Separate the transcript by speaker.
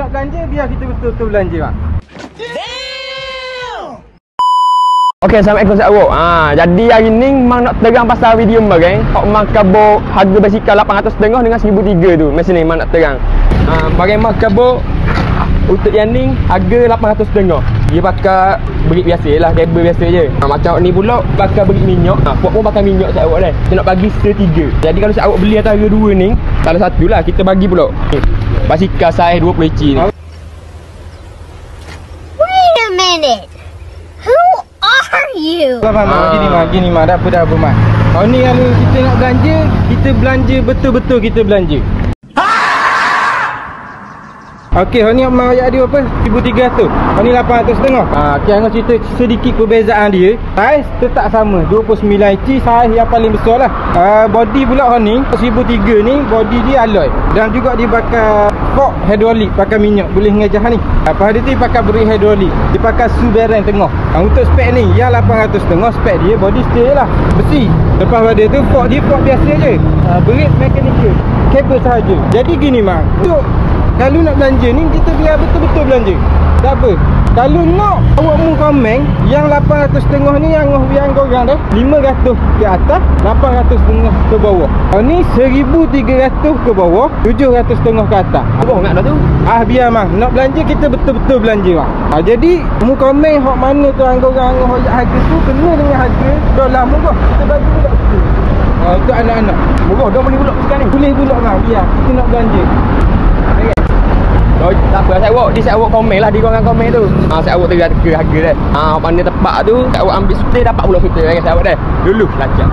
Speaker 1: nak belanja, biar kita betul-betul belanja bang.
Speaker 2: Okey, assalamualaikum sahabat. Jadi hari ni memang nak terang pasal video bang. Hok mang kabur harga basikal 850 dengan 1003 tu. Mesin ni memang nak terang. Bagi mang kabur untuk yang ni harga 850. Dia pakai berit biasa lah, kabel biasa je. Macam ni pula pakai berit minyak. Puak pun pakai minyak sahabat dah. Kita nak bagi setiga. Jadi kalau sahabat beli antara dua ni, salah satu lah kita bagi pula. Basikal saiz 20 inci ni.
Speaker 3: Wait a minute. Who are you?
Speaker 1: Gini mah, dah apa mah. Kau ni kalau kita nak belanja, betul-betul kita belanja. Okey, ni mau ayat dia apa? 1300. Ni 850. Okey, hang cerita sedikit perbezaan dia. Saiz tetap sama, 29 inci, saiz yang paling besar lah. Body pula ni 1003 ni, body dia alloy. Dan juga dia pakai fork hidrolik, pakai minyak, boleh ngejah ni. Lepas dia tu pakai brake hidrolik. Dia pakai su bearing tengah. Untuk spek ni, yang 850 spek dia body steel lah, besi. Lepas pada tu fork dia fork biasa je. Brake mechanical, kabel sahaja. Jadi gini mak, kalau nak belanja ni, kita biar betul-betul belanja. Tak apa. Kalau nak awakmu komen, yang 850 ni yang korang dah 500 ke atas, 850 ke bawah. Ni 1300 ke bawah, 750 ke atas.
Speaker 2: Apa nak dah tu?
Speaker 1: Biar mang. Nak belanja kita betul-betul belanja bang. Jadi mu komen hok mana tu korang hok harga tu kena dengan harga dolar murah. Kita bagi pula betul. Untuk anak-anak.
Speaker 2: Murah dah boleh pula sekarang ni.
Speaker 1: Boleh pula bang. Biar kita nak belanja.
Speaker 2: Tak apa, saya awak komen lah di korang komen tu. Saya awak tengah harga dah. Mana tepat tu, saya awak ambil sutir dapat pula sutir. Saya awak dah. Dulu lancar.